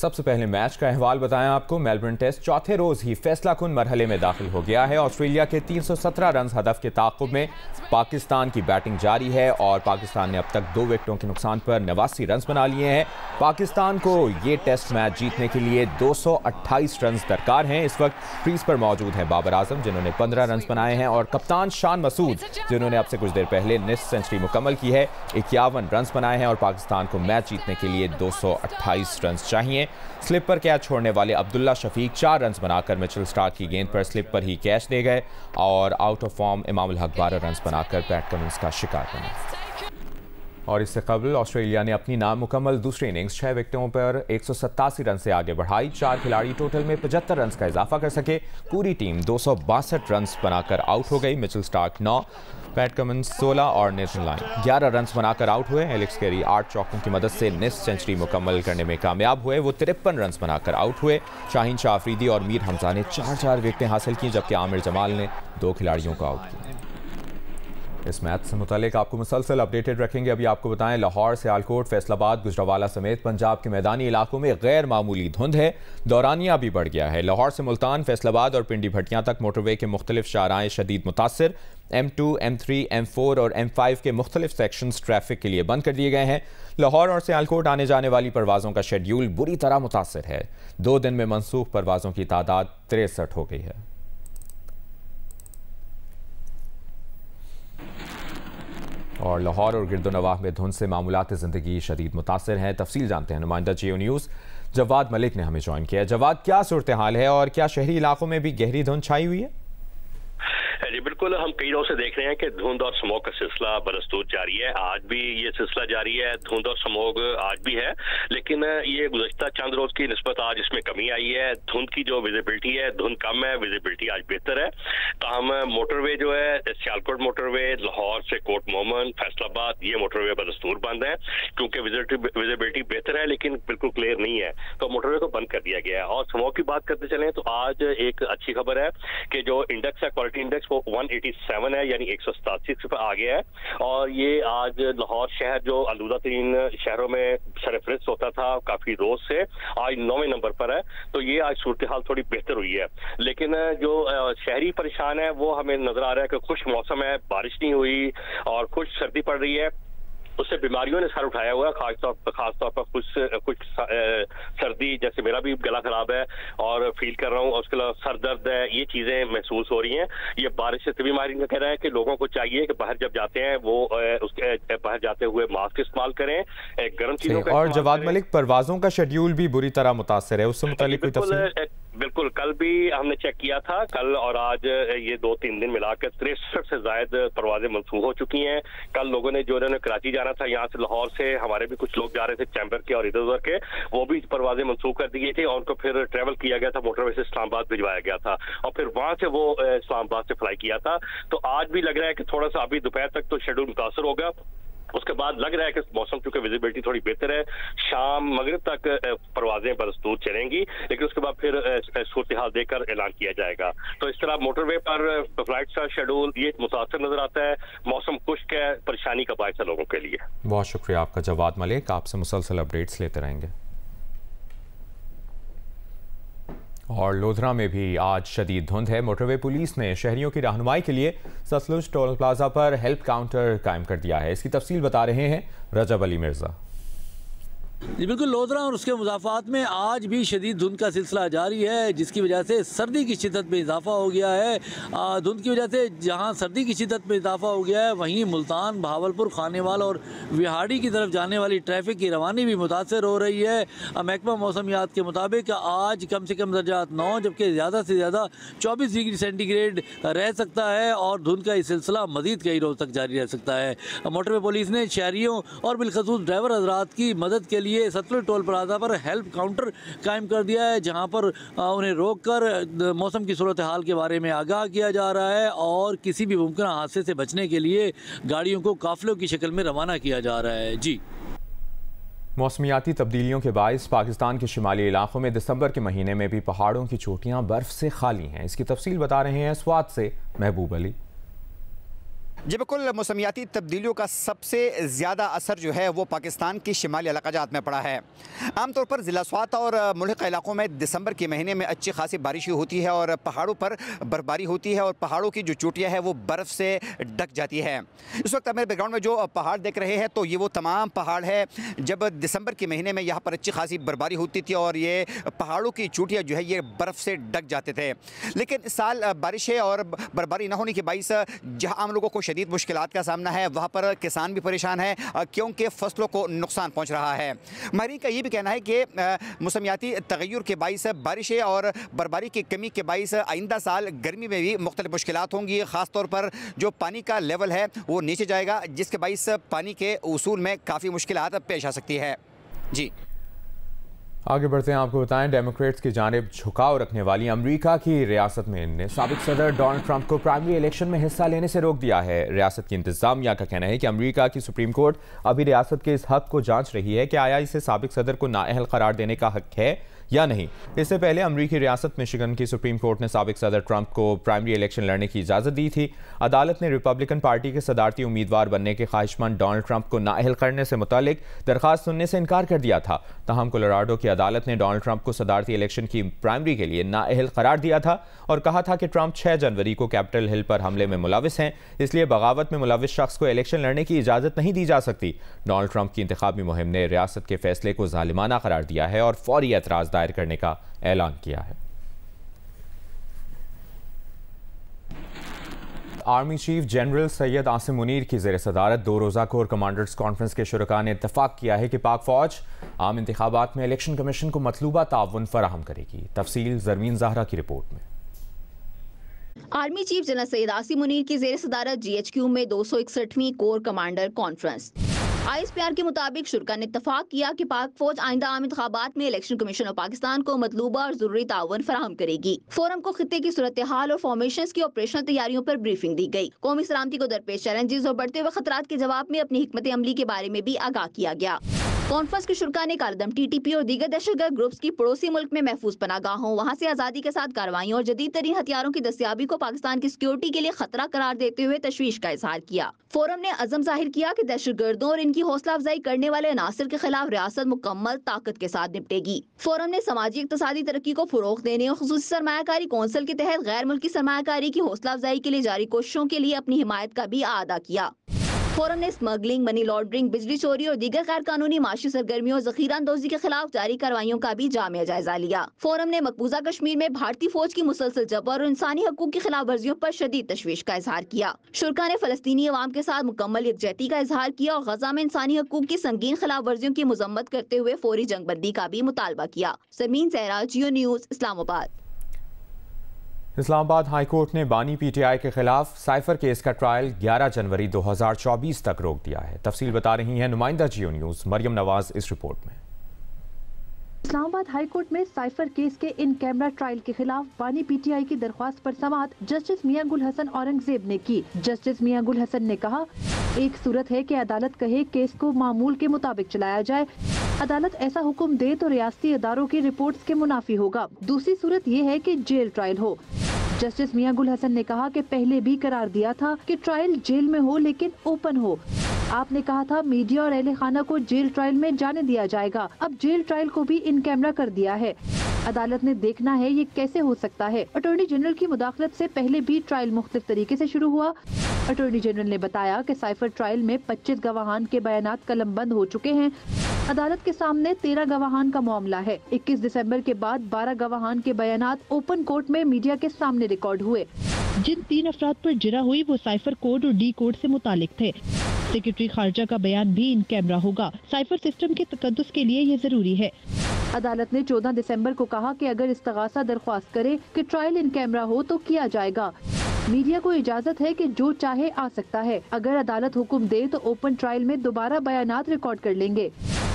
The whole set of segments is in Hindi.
सबसे पहले मैच का अहवाल बताएं आपको। मेलबर्न टेस्ट चौथे रोज ही फैसलाकुन मरहले में दाखिल हो गया है। ऑस्ट्रेलिया के 317 रन हदफ के ताक़ुब में पाकिस्तान की बैटिंग जारी है और पाकिस्तान ने अब तक 2 विकेटों के नुकसान पर 89 रन बना लिए हैं। पाकिस्तान को ये टेस्ट मैच जीतने के लिए 228 रन दरकार हैं। इस वक्त क्रीज पर मौजूद है बाबर आजम जिन्होंने 15 रन बनाए हैं और कप्तान शान मसूद जिन्होंने अब से कुछ देर पहले निस्फ सेंचुरी मुकम्मल की है। 51 रन बनाए हैं और पाकिस्तान को मैच जीतने के लिए 228 रन चाहिए। स्लिप पर कैच छोड़ने वाले अब्दुल्ला शफीक 4 रन बनाकर मिचेल स्टार्क की गेंद पर स्लिप पर ही कैच दे गए और out of form Imamul Haq 12 run बनाकर पैट कमिंस का शिकार बने। और इससे कबल ऑस्ट्रेलिया ने अपनी नामुकम्मल दूसरी इनिंग्स 6 विकेटों पर 187 रन से आगे बढ़ाई। 4 खिलाड़ी टोटल में 75 रन का इजाफा कर सके। पूरी टीम 262 रन बनाकर आउट हो गई। मिचेल स्टार्क 9, पैट कमिंस 16 और नेथन लायन 11 रन बनाकर आउट हुए। एलेक्स कैरी 8 चौकों की मदद से निस्फ सेंचुरी मुकम्मल करने में कामयाब हुए। वो 53 रन बनाकर आउट हुए। शाहीन शाह अफरीदी और मीर हमजा ने 4-4 विकेटें हासिल की जबकि आमिर जमाल ने 2 खिलाड़ियों को आउट किया। इस मैच से मुतालिक आपको मुसलसल अपडेटेड रखेंगे। अभी आपको बताएं लाहौर, सियालकोट, फैसलाबाद, गुजरावाला समेत पंजाब के मैदानी इलाकों में गैर मामूली धुंध है। दौरानिया भी बढ़ गया है। लाहौर से मुल्तान, फैसलाबाद और पिंडी भटियां तक मोटरवे के मुख्तलिफ शाहराएं शदीद मुतासर। M2, M3, M4 और M5 के मुख्तलिफ सेक्शंस ट्रैफिक के लिए बंद कर दिए गए हैं। लाहौर और सियालकोट आने जाने वाली परवाज़ों का शेड्यूल बुरी तरह मुतासर है। 2 दिन में मनसूख परवाज़ों की तादाद 63 हो गई है। और लाहौर और गिरदोनवाह में धुंध से मामूलात ज़िंदगी शदीद मुतासर हैं। तफसील जानते हैं नुमाइंदा JO न्यूज़ जवाद मलिक ने हमें ज्वाइन किया। जवाद, क्या सूरत हाल है और क्या शहरी इलाकों में भी गहरी धुंध छाई हुई है? जी बिल्कुल, हम कई दिनों से देख रहे हैं कि धुंध और स्मोक का सिलसिला बदस्तूर जारी है। आज भी ये सिलसिला जारी है। धुंध और स्मोक आज भी है, लेकिन ये गुज़श्ता चंद रोज की निस्बत आज इसमें कमी आई है। धुंध की जो विजिबिलिटी है, धुंध कम है, विजिबिलिटी आज बेहतर है। ताहम मोटरवे जो है, सियालकोट मोटरवे, लाहौर से कोट मोहम्मद, फैसलाबाद, ये मोटरवे बदस्तूर बंद है क्योंकि विजिबिलिटी बेहतर है लेकिन बिल्कुल क्लियर नहीं है, तो मोटरवे को बंद कर दिया गया है। और स्मोक की बात करते चलें तो आज एक अच्छी खबर है कि जो इंडेक्स है, क्वालिटी इंडेक्स, वो 187 है, यानी 187 पर आ गया है। और ये आज लाहौर शहर जो आलूदा तरीन शहरों में सरफहरिस्त होता था काफी रोज से, आज 9वें नंबर पर है। तो ये आज सूरत हाल थोड़ी बेहतर हुई है। लेकिन जो शहरी परेशान है वो हमें नजर आ रहा है कि खुश मौसम है, बारिश नहीं हुई और खुश सर्दी पड़ रही है, उससे बीमारियों ने सर उठाया हुआ है। खासतौर पर कुछ सर्दी, जैसे मेरा भी गला खराब है और फील कर रहा हूँ, और उसके अलावा सर दर्द है, ये चीजें महसूस हो रही हैं। ये बारिश से बीमारी का कह रहा है कि लोगों को चाहिए कि बाहर जब जाते हैं वो उसके बाहर जाते हुए मास्क इस्तेमाल करें, गर्म चीजों का। और जवाद मलिक, परवाजों का शेड्यूल भी बुरी तरह मुतासर है, उससे मुतालिक कोई तफसील? बिल्कुल, कल भी हमने चेक किया था, कल और आज ये 2-3 दिन मिलाकर 63 से ज्यादा परवाजें मनसूख हो चुकी हैं। कल लोगों ने जो कराची जाना था, यहाँ से लाहौर से हमारे भी कुछ लोग जा रहे थे चैम्बर के और इधर उधर के, वो भी परवाजें मनसूख कर दी गई थी और उनको फिर ट्रेवल किया गया था, मोटरवे से इस्लामाबाद भिजवाया गया था और फिर वहां से वो इस्लामाबाद से फ्लाई किया था। तो आज भी लग रहा है कि थोड़ा सा अभी दोपहर तक तो शेड्यूल मुतासर होगा। उसके बाद लग रहा है कि मौसम चूंकि विजिबिलिटी थोड़ी बेहतर है, शाम मगरिब तक परवाजें बदस्तूर चलेंगी, लेकिन उसके बाद फिर सूरत हाल देकर ऐलान किया जाएगा। तो इस तरह मोटरवे पर फ्लाइट्स का शेड्यूल ये मुतासर नजर आता है। मौसम खुश्क है, परेशानी का बायस है लोगों के लिए। बहुत शुक्रिया आपका जवाद मलिक, आपसे मुसलसल अपडेट्स लेते रहेंगे। और लोधरा में भी आज शदीद धुंध है। मोटरवे पुलिस ने शहरियों की रहनुमाई के लिए सतलुज टोल प्लाजा पर हेल्प काउंटर कायम कर दिया है। इसकी तफसील बता रहे हैं रजब अली मिर्जा। जी बिल्कुल, लोधरा और उसके मुजाफात में आज भी शदीद धुंध का सिलसिला जारी है, जिसकी वजह से सर्दी की शिद्दत में इजाफा हो गया है। धुंध की वजह से जहां सर्दी की शिद्दत में इजाफा हो गया है, वहीं मुल्तान, बहावलपुर, खानेवाल और विहाड़ी की तरफ जाने वाली ट्रैफिक की रवानी भी मुतासर हो रही है। महकमा मौसमियात के मुताबिक आज कम से कम दर्जात 9 जबकि ज़्यादा से ज़्यादा 24 डिग्री सेंटीग्रेड रह सकता है और धुंध का ये सिलसिला मज़ीद कई रोज़ तक जारी रह सकता है। मोटरवे पुलिस ने शहरियों और बिलखसूस ड्राइवर हजरात की मदद के लिए सतलुज टोल प्लाजा पर हेल्प काउंटर कायम कर दिया है, जहां पर उन्हें रोककर मौसम की सूरत हाल के बारे में आगाह किया जा रहा है और किसी भी मुमकिन हादसे से बचने के लिए गाड़ियों को काफिलों की शक्ल में रवाना किया जा रहा है। जी, मौसमियाती तब्दीलियों के बायस पाकिस्तान के शिमाली इलाकों में दिसंबर के महीने में भी पहाड़ों की चोटियां बर्फ से खाली हैं। इसकी तफसील बता रहे हैं स्वात से महबूब अली। जी बिल्कुल, मौसमियाती तब्दीलियों का सबसे ज़्यादा असर जो है वो पाकिस्तान की शिमाली इलाक़ाजात में पड़ा है। आमतौर पर ज़िला स्वात और मुल्क इलाक़ों में दिसंबर के महीने में अच्छी खासी बारिश होती है और पहाड़ों पर बर्फबारी होती है और पहाड़ों की जो चोटियाँ हैं वो बर्फ़ से ढक जाती है। इस वक्त मेरे बैकग्राउंड में जो पहाड़ देख रहे हैं तो ये वो तमाम पहाड़ है जब दिसंबर के महीने में यहाँ पर अच्छी खासी बर्फबारी होती थी और ये पहाड़ों की चोटियाँ जो है ये बर्फ़ से ढक जाते थे। लेकिन इस साल बारिशें और बर्फबारी न होने के बाइस जहाँ आम लोगों को शदीद मुश्किलात का सामना है, वहाँ पर किसान भी परेशान है क्योंकि फसलों को नुकसान पहुँच रहा है। माहिरीन का ये भी कहना है कि मौसमियाती तगय्युर के बाइस बारिशें और बर्फबारी की कमी के बाइस आइंदा साल गर्मी में भी मुख्तलिफ मुश्किलात होंगी। ख़ास तौर पर जो पानी का लेवल है वो नीचे जाएगा, जिसके बाइस पानी के उसूल में काफ़ी मुश्किलात पेश आ सकती है। जी आगे बढ़ते हैं, आपको बताएं डेमोक्रेट्स की जानिब झुकाव रखने वाली अमेरिका की रियासत में ने साबिक सदर डोनाल्ड ट्रंप को प्राइमरी इलेक्शन में हिस्सा लेने से रोक दिया है। रियासत की इंतजामिया का कहना है कि अमेरिका की सुप्रीम कोर्ट अभी रियासत के इस हक को जांच रही है कि आया इसे साबिक सदर को नाअहल करार देने का हक है या नहीं। इससे पहले अमरीकी रियासत मिशिगन की सुप्रीम कोर्ट ने साबिक सदर ट्रंप को प्राइमरी इलेक्शन लड़ने की इजाज़त दी थी। अदालत ने रिपब्लिकन पार्टी के सदारती उम्मीदवार बनने के ख्वाहिशमंद डोनाल्ड ट्रंप को नाअहल करने से मुतालिक दरखास्त सुनने से इनकार कर दिया था। तहम कोलोराडो की अदालत ने डोनाल्ड ट्रंप को सदारती इलेक्शन की प्राइमरी के लिए नाअहल करार दिया था और कहा था कि ट्रंप 6 जनवरी को कैपिटल हिल पर हमले में मुलविस हैं, इसलिए बगावत में मुलविस शख्स को इलेक्शन लड़ने की इजाज़त नहीं दी जा सकती। डोनाल्ड ट्रंप की इंतखाबी मुहिम ने रियासत के फैसले को जालिमाना करार दिया है और फौरी एतराज़ दायर करने का ऐलान किया है। Army chief general Syed Asim Munir की ज़ेर सदारत 2 रोज़ा कोर कमांडर्स कॉन्फ्रेंस के शुरका ने इत्तफाक किया है कि पाक फौज आम इंतखाबात में इलेक्शन कमीशन को मतलूबा ताउन फराहम करेगी। तफसील जरमीन ज़हरा की रिपोर्ट में। Army chief general Syed Asim Munir की ज़ेर सदारत GHQ में 261वीं कोर कमांडर कॉन्फ्रेंस ISPR के मुताबिक शुरका ने इत्तफाक किया कि पाक फौज आइंदा आम इंतखाबात में इलेक्शन कमीशन ऑफ पाकिस्तान को मतलूबा और जरूरी ताउन फराहम करेगी। फोरम को खित्ते की सूरत हाल और फॉर्मेशन की ऑपरेशनल तैयारियों पर ब्रीफिंग दी गई। कौमी सलामती को दरपेश चैलेंजेस और बढ़ते हुए खतरात के जवाब में अपनी हिकमत अमली के बारे में भी आगाह किया गया। कॉन्फ्रेंस के शुरका ने कालदम TTP और दीगर दहशतगर्द ग्रुप्स की पड़ोसी मुल्क में महफूज पनागाहों, वहाँ से आज़ादी के साथ कार्रवाइयों और जदीद तरीन हथियारों की दस्तियाबी को पाकिस्तान की सिक्योरिटी के लिए खतरा करार देते हुए तशवीश का इजहार किया। फोरम ने अज़म जाहिर किया कि दहशतगर्दों और इनकी हौसला अफजाई करने वाले अनासर के खिलाफ रियासत मुकम्मल ताकत के साथ निपटेगी। फोरम ने समाजी इक्तसादी तरक्की को फरोग देने और खुसूसी सरमायाकारी कौंसिल के तहत गैर मुल्की सरमायाकारी की हौसला अफजाई के लिए जारी कोशिशों के लिए अपनी हिमायत का भी आदा किया। फोरम ने स्मगलिंग, मनी लॉन्ड्रिंग, बिजली चोरी और दीगर गैर कानूनी माशी सरगर्मियों और जखीरा अंदोजी के खिलाफ जारी कार्रवाइयों का भी जामिया जायजा लिया। फोरम ने मकबूजा कश्मीर में भारतीय फौज की मुसलसल जबर और इंसानी हकूक की खिलाफ वर्जियों पर शदीद तशवीश का इजहार किया। शुरका ने फलस्तीनी अवाम के साथ मुकम्मल यकजहती का इजहार किया और गजा में इंसानी हकूक की संगीन खिलाफ वर्जियों की मजम्मत करते हुए फौरी जंगबंदी का भी मुतालबा किया। Zarmeen Zahra, Geo news, Islamabad. Islamabad high court ने बानी PTI के खिलाफ साइफर केस का ट्रायल 11 जनवरी 2024 तक रोक दिया है। तफसील बता रही हैं नुमाइंदा जियो न्यूज़ मरियम नवाज इस रिपोर्ट में। इस्लामाबाद हाई कोर्ट में साइफर केस के इन कैमरा ट्रायल के खिलाफ बानी PTI की दरख्वास्त पर समाअत जस्टिस मियां गुल हसन औरंगजेब ने की। जस्टिस मियां गुल हसन ने कहा, एक सूरत है कि अदालत कहे केस को मामूल के मुताबिक चलाया जाए, अदालत ऐसा हुक्म दे तो रियासती अदारों की रिपोर्ट्स के मुनाफी होगा। दूसरी सूरत ये है कि जेल ट्रायल हो। जस्टिस मियां गुल हसन ने कहा कि पहले भी करार दिया था कि ट्रायल जेल में हो लेकिन ओपन हो। आपने कहा था मीडिया और अहले खाना को जेल ट्रायल में जाने दिया जाएगा, अब जेल ट्रायल को भी इन कैमरा कर दिया है। अदालत ने देखना है ये कैसे हो सकता है। अटॉर्नी जनरल की मुदाखलत से पहले भी ट्रायल मुख्तलिफ तरीके से शुरू हुआ। अटॉर्नी जनरल ने बताया कि साइफर ट्रायल में 25 गवाहान के बयानात कलमबंद हो चुके हैं। अदालत के सामने 13 गवाहान का मामला है। 21 दिसंबर के बाद 12 गवाहान के बयानात ओपन कोर्ट में मीडिया के सामने रिकॉर्ड हुए। जिन 3 अफराद पर जिरा हुई वो साइफर कोड और डी कोड से मुतालिक थे। सेक्रेटरी खारजा का बयान भी इन कैमरा होगा। साइफर सिस्टम के तकद्दुस के लिए ये जरूरी है। अदालत ने 14 दिसंबर को कहा कि अगर इस्तगासा दरख्वास्त करे कि ट्रायल इन कैमरा हो तो किया जाएगा। मीडिया को इजाजत है कि जो चाहे आ सकता है। अगर अदालत हुक्म दे तो ओपन ट्रायल में दोबारा बयानात रिकॉर्ड कर लेंगे।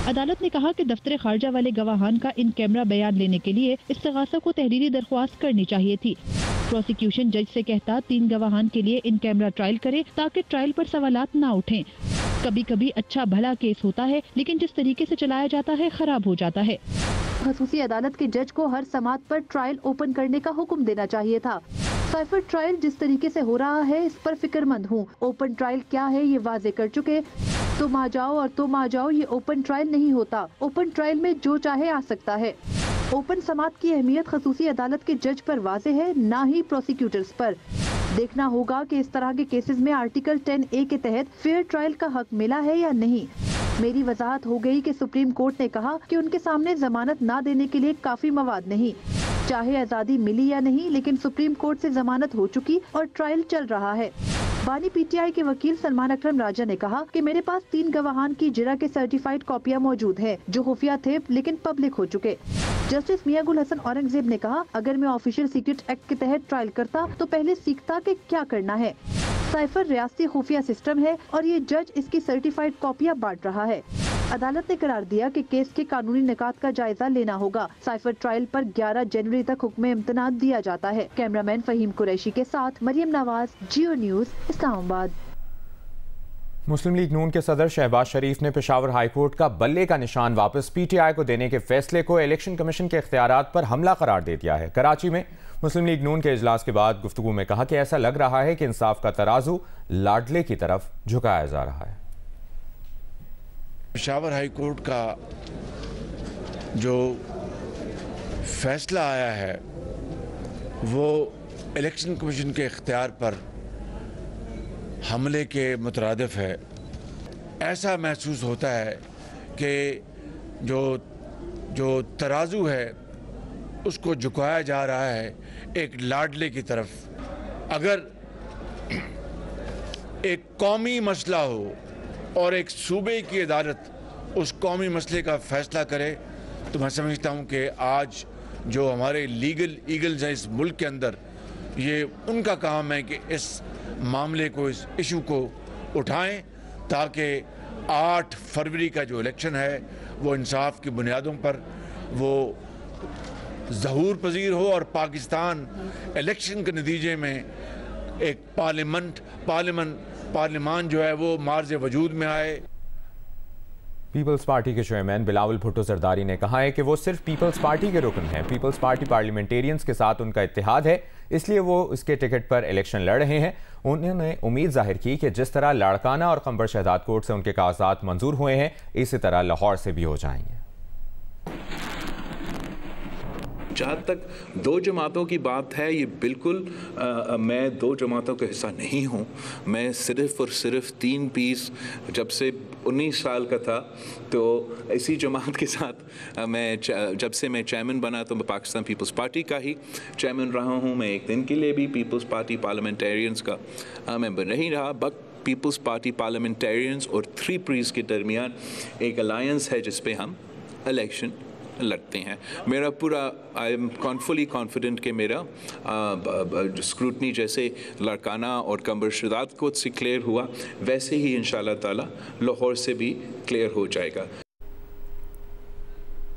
अदालत ने कहा कि दफ्तर खारजा वाले गवाहान का इन कैमरा बयान लेने के लिए इस्तगासा को तहरीरी दरख्वास्त करनी चाहिए थी। प्रोसिक्यूशन जज से कहता 3 गवाहान के लिए इन कैमरा ट्रायल करे ताकि ट्रायल पर सवालात ना उठें। कभी कभी अच्छा भला केस होता है लेकिन जिस तरीके से चलाया जाता है खराब हो जाता है। खसूसी अदालत के जज को हर समात पर ट्रायल ओपन करने का हुक्म देना चाहिए था। साइफर ट्रायल जिस तरीके से हो रहा है इस पर फिक्रमंद हूँ। ओपन ट्रायल क्या है ये वाजे कर चुके। तुम आ जाओ और तुम आ जाओ, ये ओपन ट्रायल नहीं होता। ओपन ट्रायल में जो चाहे आ सकता है। ओपन समाअत की अहमियत खसूसी अदालत के जज पर वाजे है, ना ही प्रोसिक्यूटर्स पर। देखना होगा कि इस तरह के केसेस में आर्टिकल 10A के तहत फेयर ट्रायल का हक मिला है या नहीं। मेरी वजाहत हो गई कि सुप्रीम कोर्ट ने कहा कि उनके सामने जमानत ना देने के लिए काफी मवाद नहीं। चाहे आजादी मिली या नहीं, लेकिन सुप्रीम कोर्ट से जमानत हो चुकी और ट्रायल चल रहा है। बानी पीटीआई के वकील सलमान अकरम राजा ने कहा कि मेरे पास 3 गवाहान की जिरा के सर्टिफाइड कॉपियां मौजूद हैं, जो खुफिया थे लेकिन पब्लिक हो चुके। जस्टिस मियां गुल हसन औरंगजेब ने कहा, अगर मैं ऑफिशियल सीक्रेट एक्ट के तहत ट्रायल करता तो पहले सीखता कि क्या करना है। साइफर रियासती खुफिया सिस्टम है और ये जज इसकी सर्टिफाइड कॉपियां बांट रहा है। अदालत ने करार दिया कि केस के कानूनी निकात का जायजा लेना होगा। साइफर ट्रायल पर 11 जनवरी तक हुक्म इम्तनाद दिया जाता है। कैमरामैन फहीम कुरैशी के साथ मरियम नवाज, जियो न्यूज, इस्लामाबाद। मुस्लिम लीग नून के सदर शहबाज शरीफ ने पेशावर हाईकोर्ट का बल्ले का निशान वापस पीटीआई को देने के फैसले को इलेक्शन कमीशन के इख्तियारात पर हमला करार दे दिया है। कराची में मुस्लिम लीग नून के इजलास के बाद गुफ्तगू में कहा कि ऐसा लग रहा है कि इंसाफ का तराजू लाडले की तरफ झुकाया जा रहा है। पेशावर हाई कोर्ट का जो फैसला आया है वो इलेक्शन कमीशन के इख्तियार पर हमले के मुतरादिफ है। ऐसा महसूस होता है कि जो तराजू है उसको झुकाया जा रहा है एक लाडले की तरफ। अगर एक कौमी मसला हो और एक सूबे की अदालत उस कौमी मसले का फैसला करे तो मैं समझता हूँ कि आज जो हमारे लीगल ईगल्स हैं इस मुल्क के अंदर, ये उनका काम है कि इस मामले को, इस इशू को उठाएं ताकि 8 फरवरी का जो इलेक्शन है वो इंसाफ की बुनियादों पर वो ज़हूर पजीर हो और पाकिस्तान इलेक्शन के नतीजे में एक पार्लियामान जो है वो मार्ज वजूद में आए। पीपल्स पार्टी के चेयरमैन बिलावल भुट्टो जरदारी ने कहा है कि वो सिर्फ पीपल्स पार्टी के रुकन हैं। पीपल्स पार्टी पार्लियामेंटेरियंस के साथ उनका इत्तेहाद है, इसलिए वो इसके टिकट पर इलेक्शन लड़ रहे हैं। उन्होंने उम्मीद जाहिर की कि जिस तरह लाड़काना और खंबर शहदाद कोर्ट से उनके कागजात मंजूर हुए हैं, इसी तरह लाहौर से भी हो जाएंगे। जहाँ तक 2 जमातों की बात है, ये बिल्कुल मैं 2 जमातों का हिस्सा नहीं हूँ। मैं सिर्फ़ और सिर्फ 3 पीस जब से 19 साल का था तो इसी जमात के साथ जब से मैं चेयरमैन बना तो मैं पाकिस्तान पीपल्स पार्टी का ही चेयरमैन रहा हूँ। मैं एक दिन के लिए भी पीपल्स पार्टी पार्लियामेंटेरियंस का मेंबर नहीं रहा। बट पीपल्स पार्टी पार्लियामेंटेरियंस और 3 पीस के दरमियान एक अलायंस है जिस पे हम इलेक्शन लड़ते हैं। मेरा पूरा आई एम फुली कॉन्फिडेंट कि मेरा स्क्रूटनी जैसे लाड़काना और खंबर शहदाद कोर्ट से क्लियर हुआ वैसे ही इंशाअल्लाह ताला लाहौर से भी क्लियर हो जाएगा।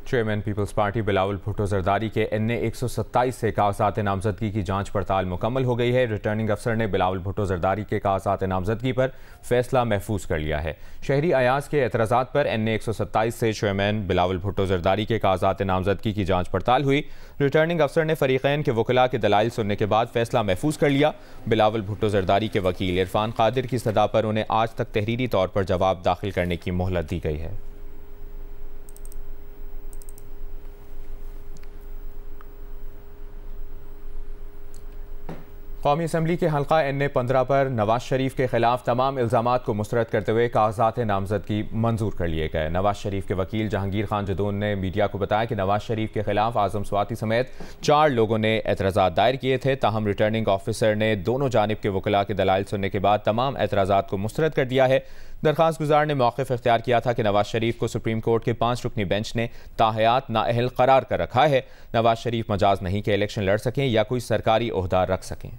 चेयरमैन पीपल्स पार्टी बिलावल भुट्टो जरदारी के NA 127 से कागजात नामजदगी की जांच पड़ताल मुकम्मल हो गई है। रिटर्निंग अफसर ने बिलावल भुट्टो जरदारी के कागजात नामजदगी पर फैसला महफूज कर लिया है। शहरी अयाज के एतराज़ात पर NA 127 से चेयरमैन बिलावल भुट्टो जरदारी के कागजात नामजदगी की जांच पड़ताल हुई। रिटर्निंग अफसर ने फरीकैन के वकला के दलाइल सुनने के बाद फैसला महफूज कर लिया। बिलावल भुट्टो जरदारी के वकील इरफान कादिर की सदा पर उन्हें आज तक तहरीरी तौर पर जवाब दाखिल करने की मोहलत दी गई है। कौमी असम्बली के हल्का NA 15 पर नवाज शरीफ के खिलाफ तमाम इल्ज़ामात को मुस्तरद करते हुए कागजात नामजदगी मंजूर कर लिए गए। नवाज शरीफ के वकील जहांगीर खान जदौन ने मीडिया को बताया कि नवाज शरीफ के खिलाफ आजम स्वाति समेत 4 लोगों ने एतराज़ात दायर किए थे। ताहम रिटर्निंग ऑफिसर ने दोनों जानिब के वकला के दलाइल सुनने के बाद तमाम एतराज़ात को मुस्तरद कर दिया है। दरख्वास्त गुजार ने मौक़िफ़ इख्तियार किया था कि नवाज शरीफ को सुप्रीम कोर्ट के 5 रुकनी बेंच ने ताहयात नाअहल करार कर रखा है। नवाज शरीफ मजाज नहीं कि इलेक्शन लड़ सकें या कोई सरकारी ओहदा रख सकें।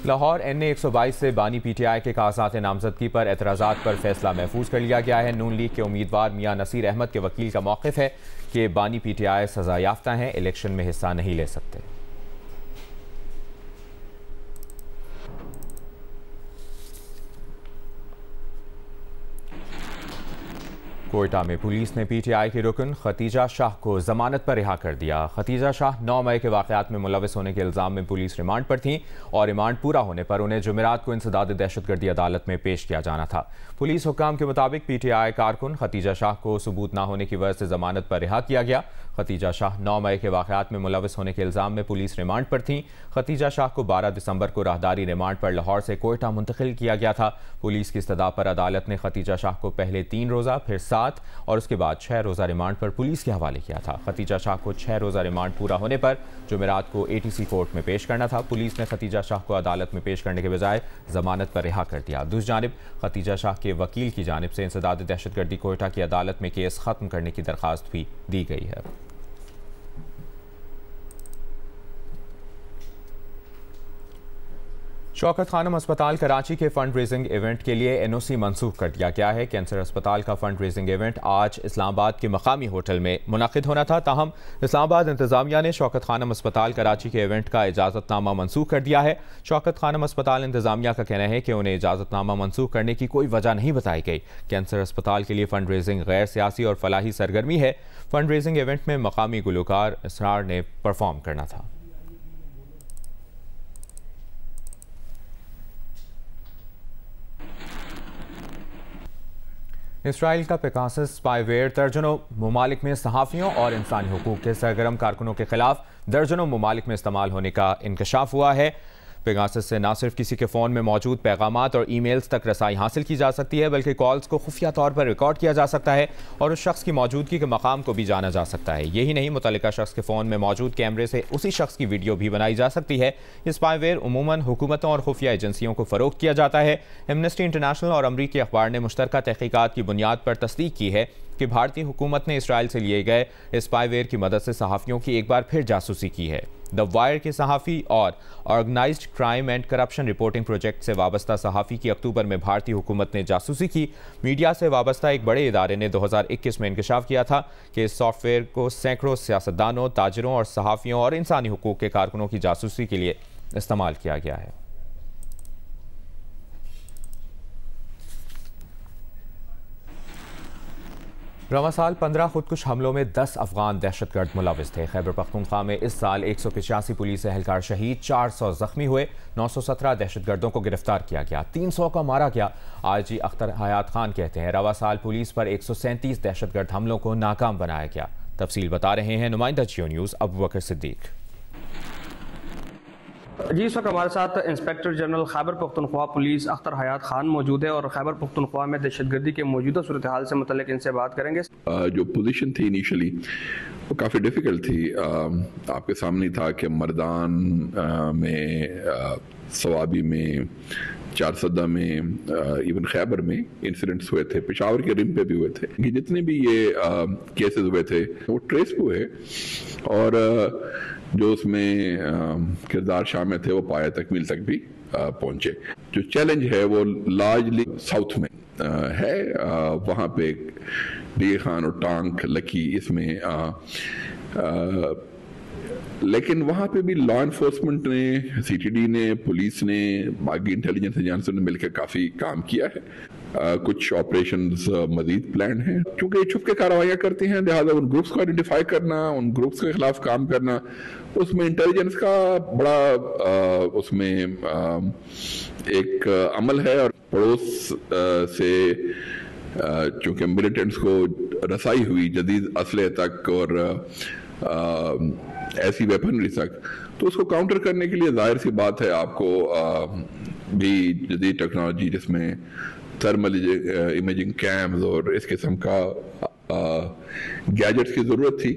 लाहौर NA 122 से बानी PTI के कागजात नामजदगी पर एतराज़ात पर फैसला महफूज कर लिया गया है। नून लीग के उम्मीदवार मियां नसीर अहमद के वकील का मौक़िफ़ है कि बानी PTI सज़ा याफ्ता हैं, इलेक्शन में हिस्सा नहीं ले सकते। कोयटा में पुलिस ने पीटीआई की रुकन खतीजा शाह को जमानत पर रिहा कर दिया। खतीजा शाह 9 मई के वाकयात में मुलविस होने के इल्जाम में पुलिस रिमांड पर थीं और रिमांड पूरा होने पर उन्हें जुमेरात को इंसदाद दहशतगर्दी अदालत में पेश किया जाना था। पुलिस हुक्काम के मुताबिक पीटीआई कारकुन खतीजा शाह को सबूत न होने की वजह से जमानत पर रिहा किया गया। खतीजा शाह 9 मई के वाकयात में मुलविस होने के इल्जाम में पुलिस रिमांड पर थीं। खतीजा शाह को 12 दिसंबर को राहदारी रिमांड पर लाहौर से कोयटा मुंतकिल किया गया था। पुलिस की इस्तदा पर अदालत ने खतीजा शाह को पहले 3 रोज़ा फिर 7 और उसके बाद 6 रोज़ा रिमांड पर पुलिस के हवाले किया था। खतीजा शाह को 6 रोज़ा रिमांड पूरा होने पर जुमेरात को एटीसी कोर्ट में पेश करना था। पुलिस ने खतीजा शाह को अदालत में पेश करने के बजाय जमानत पर रिहा कर दिया। दूसरी जानिब खतीजा शाह के वकील की जानिब से इंसदाद दहशतगर्दी कोयटा की अदालत में केस खत्म करने की दरख्वास्त भी दी गई है। शौकत खानम अस्पताल कराची के फंड रेजिंग इवेंट के लिए एनओसी मंसूख कर दिया गया है। कैंसर अस्पताल का फंड रेजिंग इवेंट आज इस्लामाबाद के मकामी होटल में मुनक़िद होना था, ताहम इस्लामाबाद इंतजामिया ने शौकत खानम अस्पताल कराची के इवेंट का इजाज़तनामा मंसूख कर दिया है। शौकत खानम अस्पताल इंतजामिया का कहना है कि उन्हें इजाज़तनामा मंसूख करने की कोई वजह नहीं बताई गई। कैंसर अस्पताल के लिए फंड रेजिंग गैर सियासी और फलाही सरगर्मी है। फंड रेजिंग इवेंट में मकामी गुलकार इसरार ने परफॉर्म करना था। इसराइल का पेगासस स्पाईवेयर दर्जनों ममालिक में सहाफ़ियों और इंसानी हुकूक के सरगर्म कारकुनों के खिलाफ दर्जनों ममालिक में इस्तेमाल होने का इंकशाफ हुआ है। पेगासस से न सिर्फ किसी के फ़ोन में मौजूद पैगामात और ईमेल्स तक रसाई हासिल की जा सकती है, बल्कि कॉल्स को खुफिया तौर पर रिकॉर्ड किया जा सकता है और उस शख्स की मौजूदगी के मकाम को भी जाना जा सकता है। यही नहीं, मुतल्लिका शख्स के फ़ोन में मौजूद कैमरे से उसी शख्स की वीडियो भी बनाई जा सकती है। ये स्पाईवेयर उमूमन हुकूमतों और खुफिया एजेंसियों को फ़रोख्त किया जाता है। एमनेस्टी इंटरनेशनल और अमरीकी अखबार ने मुश्तरका तहकीकात की बुनियाद पर तस्दीक की है कि भारतीय हुकूमत ने इसराइल से लिए गए स्पाईवेयर की मदद से सहाफ़ियों की एक बार फिर जासूसी की है। द वायर के सहाफ़ी और Organized Crime and Corruption Reporting Project से वाबस्ता सहाफ़ी की अक्टूबर में भारतीय हुकूमत ने जासूसी की। मीडिया से वाबस्ता एक बड़े इदारे ने 2021 में इंकशाफ किया था कि इस सॉफ्टवेयर को सैकड़ों सियासतदानों, ताजरों और सहाफ़ियों और इंसानी हुकूक के कारकुनों की जासूसी के लिए इस्तेमाल किया गया है। रवा साल 15 खुदकुश हमलों में 10 अफगान दहशतगर्द मुलविस थे। खैबर पख्तूनख्वा में इस साल 185 पुलिस एहलकार शहीद, 400 जख्मी हुए, 917 दहशतगर्दों को गिरफ्तार किया गया, 300 का मारा गया। आईजी अख्तर हयात खान कहते हैं रवा साल पुलिस पर 137 दहशतगर्द हमलों को नाकाम बनाया गया। तफसील बता रहे हैं नुमाइंदा जियो न्यूज़ अबू बकर सिद्दीक। जी, इस वक्त हमारे साथ inspector general Khyber Pakhtunkhwa police Akhtar Hayat Khan मौजूद है और खैबर पख्तूनख्वा में दहशतगर्दी के मौजूदा सूरत हाल से मुतल्लिक इनसे बात करेंगे। जो पोजीशन थी इनिशियली वो काफ़ी डिफ़िकल्ट थी। आपके सामने था कि मर्दान में, सवाबी में, चारसदा में, इवन खैबर में इंसिडेंट्स हुए थे, पेशावर के रिम पे भी हुए थे। कि जितने भी ये केसेस हुए थे वो ट्रेस हुए और जो उसमें किरदार शामिल थे वो पाया तकमील तक भी पहुंचे। जो चैलेंज है वो लार्जली साउथ में है। वहाँ पे डी खान और टांक लकी इसमें लेकिन वहाँ पे भी लॉ इन्फोर्समेंट ने, सीटीडी ने, पुलिस ने, बाकी इंटेलिजेंस एजेंसियों ने मिलकर काफ़ी काम किया है। कुछ ऑपरेशंस मजीद प्लान हैं। चूँकि छुप के कार्रवाइयाँ करती हैं, लिहाजा उन ग्रुप्स को आइडेंटिफाई करना, उन ग्रुप्स के खिलाफ काम करना, उसमें इंटेलिजेंस का बड़ा उसमें एक अमल है। और पड़ोस से चूँकि मिलिटेंट्स को रसाई हुई जदीद असले तक और ऐसी वेपनरी तक, तो उसको काउंटर करने के लिए जाहिर सी बात है आपको भी जदीद टेक्नोलॉजी जिसमें थर्मल इमेजिंग कैम्स और इस किस्म का गैजेट्स की ज़रूरत थी।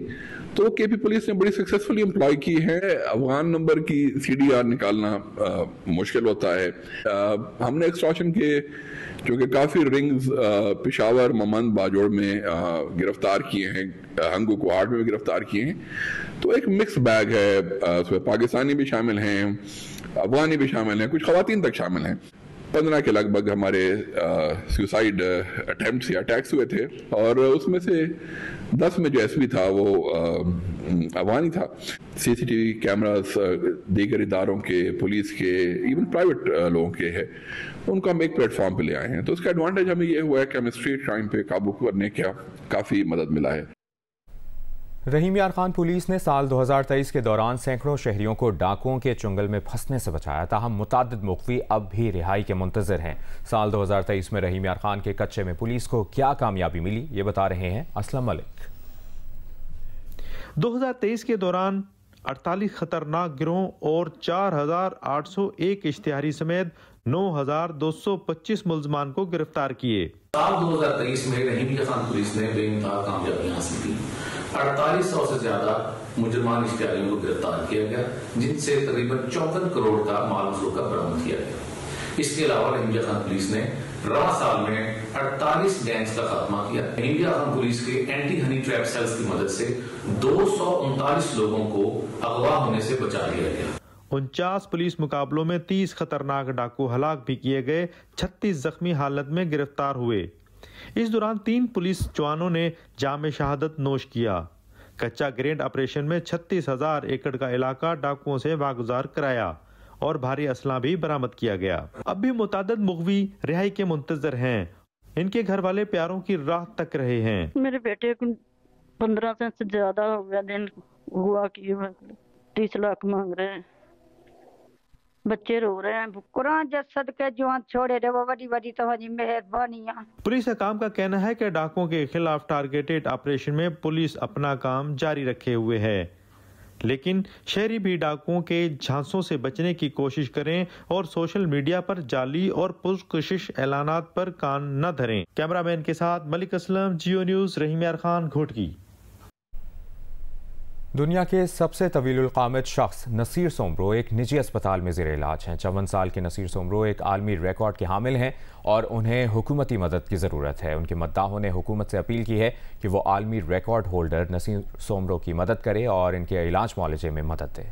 तो केपी पुलिस ने बड़ी सक्सेसफुली एम्प्लॉय की है। अफगान नंबर की CDR निकालना मुश्किल होता है। हमने एक्सटॉर्शन के चूँकि काफ़ी रिंग्स पेशावर, ममंद, बाजोड़ में गिरफ्तार किए हैं, हंगू कोहाट में गिरफ्तार किए हैं। तो एक मिक्स बैग है, उसमें पाकिस्तानी भी शामिल हैं, अफगानी भी शामिल हैं, कुछ खवातीन तक शामिल हैं। 15 के लगभग हमारे सुसाइड अटेम्प्ट्स या अटैक्स हुए थे और उसमें से 10 में जो एसपी था वो अफगानी था। सीसीटीवी कैमरास दीगर इदारों के, पुलिस के, इवन प्राइवेट लोगों के हैं, उनको हम एक प्लेटफॉर्म पे ले आए हैं। तो उसका एडवांटेज हमें ये हुआ है कि हमें स्ट्रीट क्राइम पे काबू करने का काफ़ी मदद मिला है। रहीम यार खान पुलिस ने साल 2023 के दौरान सैकड़ों शहरियों को डाकुओं के चुंगल में फंसने से बचाया। ताहम मुतादिद मुख्वी अब भी रिहाई के मुंतजर हैं। साल 2023 में रहीम यार खान के कच्चे में पुलिस को क्या कामयाबी मिली, ये बता रहे हैं असलम मलिक। 2023 के दौरान 48 खतरनाक गिरोह और 4801 इश्तिहारी समेत 9225 मुल्ज़मान को गिरफ्तार किए। साल 2023 में रहीम यार खान पुलिस ने बेइंतहा कामयाबी हासिल की। 4800 से ज्यादा मुजरमान इश्तिहारियों को गिरफ्तार किया गया, जिनसे तकरीबन 54 करोड़ का माल मसरूका बरामद किया गया। इसके अलावा रहीम यार खान पुलिस ने रवा साल में 48 गैंग्स का खात्मा किया। रहीम यार खान पुलिस के एंटी हनी ट्रैप सेल्स की मदद से 239 लोगों को अगवा होने से बचा लिया गया। 49 पुलिस मुकाबलों में 30 खतरनाक डाकू हलाक भी किए गए, 36 जख्मी हालत में गिरफ्तार हुए। इस दौरान 3 पुलिस जवानों ने जामे शहादत नोश किया। कच्चा ग्रेड ऑपरेशन में 36,000 एकड़ का इलाका डाकुओं से वागुजार कराया और भारी असला भी बरामद किया गया। अब भी मुतादिद मुख्वी रिहाई के मुंतजर हैं। इनके घर वाले प्यारों की राह तक रहे हैं। मेरे बेटे को 15 से ज्यादा हो गया दिन हुआ कि 30 लाख मांग रहे हैं, बच्चे रो रहे हैं। कुरान जसद के जवान छोड़े रे, वो बड़ी बड़ी तुम्हारी मेहरबानी। पुलिस हकाम का कहना है कि डाकुओं के खिलाफ टारगेटेड ऑपरेशन में पुलिस अपना काम जारी रखे हुए है, लेकिन शहरी भी डाकुओं के झांसों से बचने की कोशिश करें और सोशल मीडिया पर जाली और पुरकशिश ऐलानात पर कान न धरें। कैमरामैन के साथ मलिक असलम, जियो न्यूज, रहीम यार खान, घोटकी। दुनिया के सबसे तवीलुल क़ामत शख्स नसीर सोमरो एक निजी अस्पताल में ज़ेर इलाज हैं। 54 साल के नसीर सोमरो एक आलमी रिकॉर्ड के हामिल हैं और उन्हें हुकूमती मदद की ज़रूरत है। उनके मद्दाहों ने हुकूमत से अपील की है कि वो आलमी रिकॉर्ड होल्डर नसीर सोमरो की मदद करे और इनके इलाज मुआलजे में मदद दे।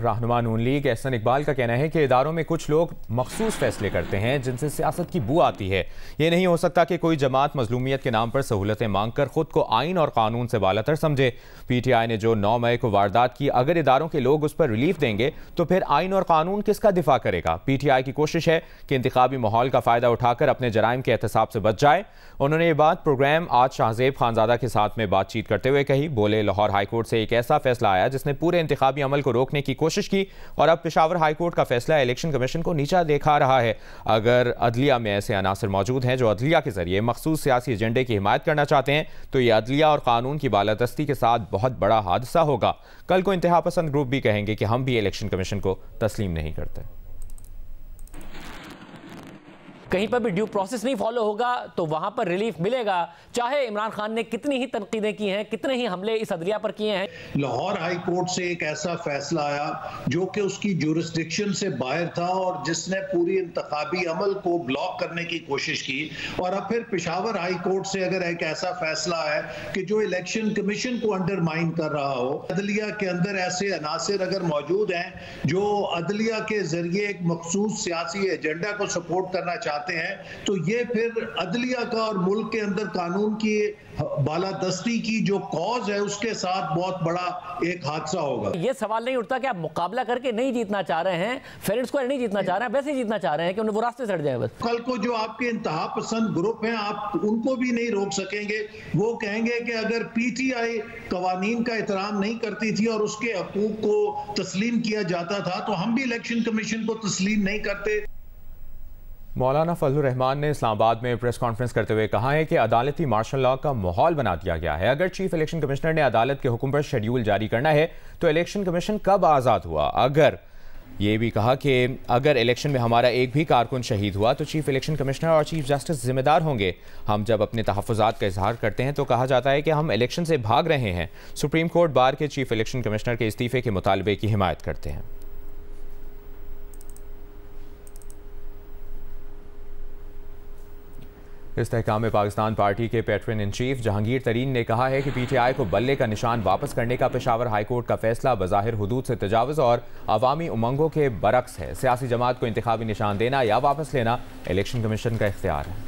रहनुमा नून लीग एहसन इकबाल का कहना है कि इदारों में कुछ लोग मखसूस फैसले करते हैं जिनसे सियासत की बू आती है। ये नहीं हो सकता कि कोई जमात मजलूमियत के नाम पर सहूलतें मांगकर खुद को आइन और कानून से बालातर समझे। PTI ने जो 9 मई को वारदात की, अगर इदारों के लोग उस पर रिलीफ देंगे तो फिर आइन और कानून किसका दिफा करेगा। PTI की कोशिश है कि इंतखाबी माहौल का फ़ायदा उठाकर अपने जराइम के एहतसाब से बच जाए। उन्होंने ये बात प्रोग्राम आज शाहजेब खानजादा के साथ में बातचीत करते हुए कही। बोले, लाहौर हाईकोर्ट से एक ऐसा फैसला आया जिसने पूरे इंतखाबी अमल को रोकने की कोशिश की और अब पेशावर हाईकोर्ट का फैसला इलेक्शन कमीशन को नीचा देखा रहा है। अगर अदलिया में ऐसे अनासर मौजूद हैं जो अदलिया के जरिए मखसूस सियासी एजेंडे की हिमायत करना चाहते हैं तो ये अदलिया और कानून की बालादस्ती के साथ बहुत बड़ा हादसा होगा। कल को इंतहा पसंद ग्रुप भी कहेंगे कि हम भी इलेक्शन कमीशन को तस्लीम नहीं करते। कहीं पर भी ड्यू प्रोसेस नहीं फॉलो होगा तो वहां पर रिलीफ मिलेगा, चाहे इमरान खान ने कितनी ही तनकीदें की हैं, कितने ही हमले इस अदलिया पर किए हैं। लाहौर हाई कोर्ट से एक ऐसा फैसला आया जो कि उसकी जुरिस्डिक्शन से बाहर था और जिसने पूरी इंतखाबी अमल को ब्लॉक करने की कोशिश की। और अब फिर पेशावर हाई कोर्ट से अगर एक ऐसा फैसला है कि जो इलेक्शन कमीशन को अंडरमाइन कर रहा हो, अदलिया के अंदर ऐसे अनासिर अगर मौजूद हैं जो अदलिया के जरिए एक मखसूस सियासी एजेंडा को सपोर्ट करना चाहते हैं, तो ये फिर अदलिया का और मुल्क के अंदर कानून की बालादस्ती की जो कॉज है उसके साथ बहुत बड़ा एक हादसा होगा। ये सवाल नहीं उठता कि आप मुकाबला करके नहीं जीतना चाह रहे हैं, फेयर एंड स्क्वायर नहीं जीतना चाह रहे हैं, वैसे ही जीतना चाह रहे हैं कि उन्हें वो रास्ते से हट जाए। बस कल को जो आपके इंतहा पसंद ग्रुप हैं आप उनको भी नहीं रोक सकेंगे। वो कहेंगे कि अगर PTI कवानीन का एहतराम नहीं करती थी और उसके हकूक को तस्लीम किया जाता था तो हम भी इलेक्शन कमीशन को तस्लीम नहीं करते। मौलाना फजलुर रहमान ने इस्लामाबाद में प्रेस कॉन्फ्रेंस करते हुए कहा है कि अदालती मार्शल लॉ का माहौल बना दिया गया है। अगर चीफ इलेक्शन कमिश्नर ने अदालत के हुक्म पर शेड्यूल जारी करना है तो इलेक्शन कमीशन कब आज़ाद हुआ। अगर ये भी कहा कि अगर इलेक्शन में हमारा एक भी कारकुन शहीद हुआ तो चीफ इलेक्शन कमिश्नर और चीफ जस्टिस जिम्मेदार होंगे। हम जब अपने तहफ़्फ़ुज़ात का इजहार करते हैं तो कहा जाता है कि हम इलेक्शन से भाग रहे हैं। सुप्रीम कोर्ट बार के चीफ इलेक्शन कमिश्नर के इस्तीफ़े के मुतालबे की हिमायत करते हैं। इस्तेहकाम में पाकिस्तान पार्टी के पैट्रन इन चीफ जहांगीर तरीन ने कहा है कि PTI को बल्ले का निशान वापस करने का पेशावर हाईकोर्ट का फैसला बज़ाहिर हुदूद से तजावुज़ और अवामी उमंगों के बरक्स है। सियासी जमात को इंतखाबी निशान देना या वापस लेना इलेक्शन कमीशन का इख्तियार है।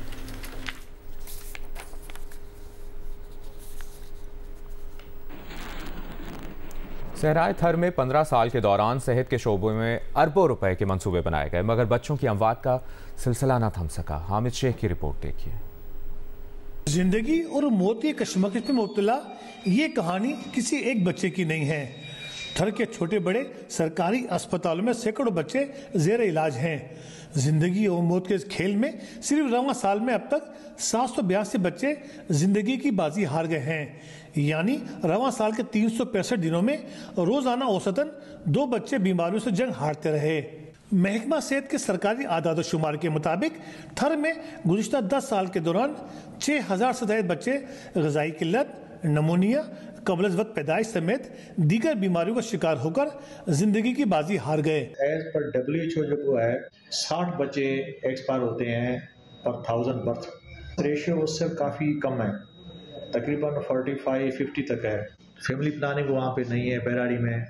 सहराए थर में 15 साल के दौरान सेहत के शोबे में अरबों रुपए के मंसूबे बनाए गए, मगर बच्चों की अमवात का सिलसिला न थम सका। हामिद शेख की रिपोर्ट देखिए। जिंदगी और मौत की कशमकश में मुब्तला ये कहानी किसी एक बच्चे की नहीं है। थर के छोटे बड़े सरकारी अस्पतालों में सैकड़ों बच्चे जेर इलाज हैं। जिंदगी और मौत के इस खेल में सिर्फ रवां साल में अब तक 782 बच्चे जिंदगी की बाजी हार गए हैं। यानी रवां साल के 365 दिनों में रोजाना औसतन 2 बच्चे बीमारियों से जंग हारते रहे। महकमा सेहत के सरकारी आदाद शुमार के मुताबिक थर में गुज़िश्ता 10 साल के दौरान 6000 से ज्यादा बच्चे ग़िज़ाई किल्लत, नमूनिया, कबल वक्त पैदाइश समेत दीगर बीमारियों का शिकार होकर जिंदगी की बाजी हार गए। एज पर WHO जो है 60 बच्चे एक्सपायर होते हैं पर 1000 बर्थ। रेशियो उससे काफ़ी कम है, तकरीबन 45-50 तक है। फैमिली प्लानिंग वहाँ पे नहीं है बैराड़ी में,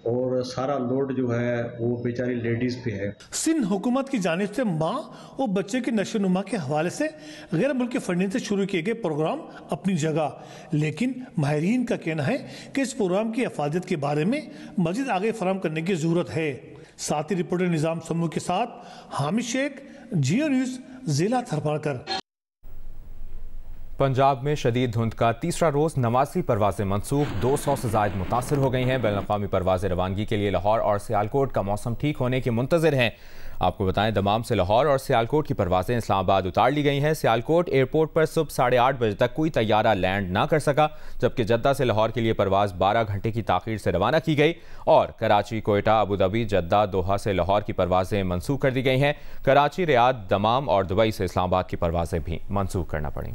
और सारा लोड जो है वो बेचारी लेडीज पे है। सिंध हुकूमत की जानिब से माँ और बच्चे के नशोनुमा के हवाले से गैर मुल्की फंडिंग से शुरू किए गए प्रोग्राम अपनी जगह, लेकिन माहिरीन का कहना है कि इस प्रोग्राम की अफादियत के बारे में मजीद आगे फराम करने की जरूरत है। साथी रिपोर्टर निजाम समूह के साथ हामिद शेख, जियो न्यूज, जिला थरपारकर। पंजाब में शदीद धुंध का तीसरा रोज नवासी परवाजें मनसूख, 200 से ज्यादा मुतासर हो गई हैं। बैनुल-अक़वामी परवाजें रवानगी के लिए लाहौर और सियालकोट का मौसम ठीक होने के मुंतज़िर हैं। आपको बताएं, दमाम से लाहौर और सियालकोट की परवाजें इस्लामाबाद उतार ली गई हैं। सियालकोट एयरपोर्ट पर सुबह 8:30 बजे तक कोई तैयारा लैंड ना कर सका, जबकि जद्दा से लाहौर के लिए परवाज 12 घंटे की ताख़ीर से रवाना की गई और कराची, कोयटा, अबू धाबी, जद्दा, दोहा से लाहौर की परवाजें मनसूख कर दी गई हैं। कराची, रियाद, दमाम और दुबई से इस्लामाबाद की परवाजें भी मनसूख करना पड़ी।